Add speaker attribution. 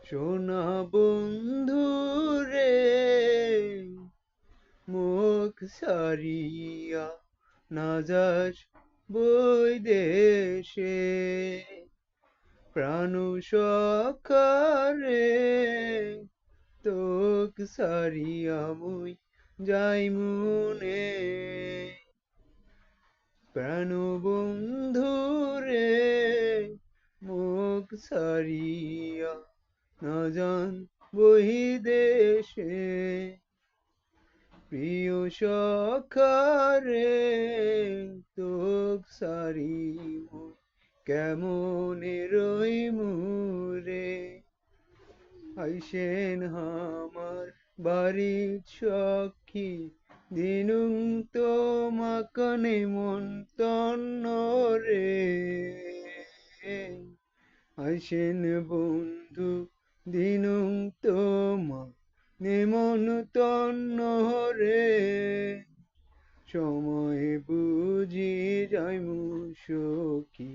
Speaker 1: সোনা বন্ধু রে মুখ সারিয়া না যাস বৈদেশে প্রাণ সখা রে তোক সারিয়া মুই যাইমুনে প্রাণ বন্ধু রে মুখ সারিয়া না যান বহিদেশে প্রিয় সখা রে তোক সারি মুই কেমনে রইমু রে আইসেন আমার বাড়ির সখী দিনুং তোমাকে নিমন্তন্ন রে আইসেন বন্ধু দিনুং তোমা নিমন্তন্ন রে সময় বুঝি যাইমু সখী